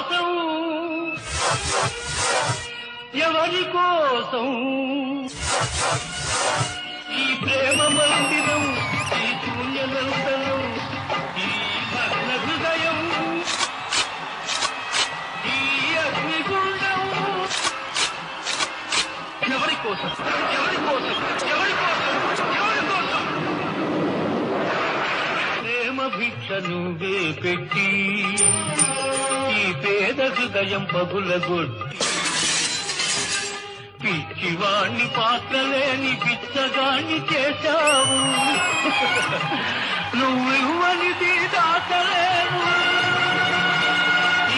కోసం ఎవరి కోసం ఈ ప్రేమ మందిరం, ఈ శూన్యనందనం, ఈ భగ్న హృదయం, ఈ అగ్నిగుండం ఎవరి కోసం, ఎవరి కోసం, ఎవరి కోసం, ఎవరి కోసం? ప్రేమ భిక్ష నువ్వే పెట్టి ఈ పేద హృదయం పగులగొట్టి పిచ్చివాణ్ణి పాత్రలేని పిచ్చగాణ్ణి చేశావు. నువ్వివ్వనిది దాచలేను,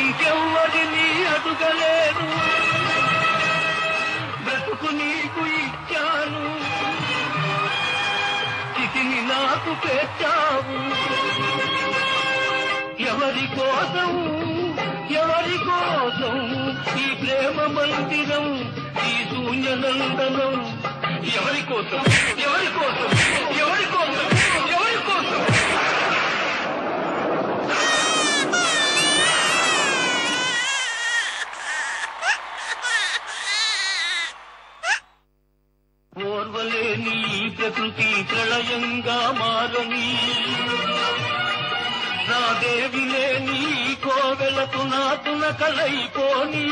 ఇంకెవ్వరిని అడుగలేను. బ్రతుకు నీకు ఇచ్చాను, చితిని నాకు పెట్టావు. ఎవరి కోసం, ఎవరి కోసం ఈ ప్రేమ మందిరం, ఈ శూన్యనందనం? ఎవరి కోసం, ఎవరి కోసం, ఎవరి కోసం, ఎవరి కోసం? ఓర్వలేని ప్రకృతి ప్రళయంగా మారని, నా దేవి లేని కోవెలకు నాతున కలైపోని,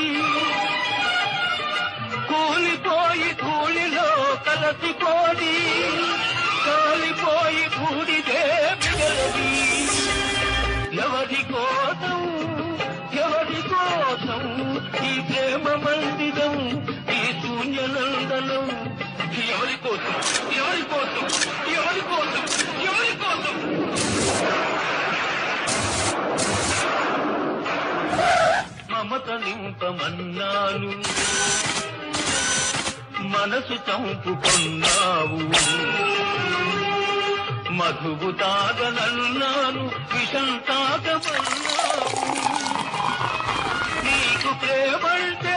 కూలిపోయి ధూళిలో కలసిపోని, కాలిపోయి బూడిదే మిగలది. ఎవరి కోసం, ఎవరి కోసం ఈ ప్రేమ మందిరం, ఈ శూన్యనందనం? ఎవరి కోసం, ఎవరి కోసం, ఎవరి కోసం, ఎవరి కోసం? మమత నింపమన్నాను, మనసు చంపుకున్నావు. మధువు తాగనన్నాను, విషం తాగమన్నావు. నీకు ప్రేమంటే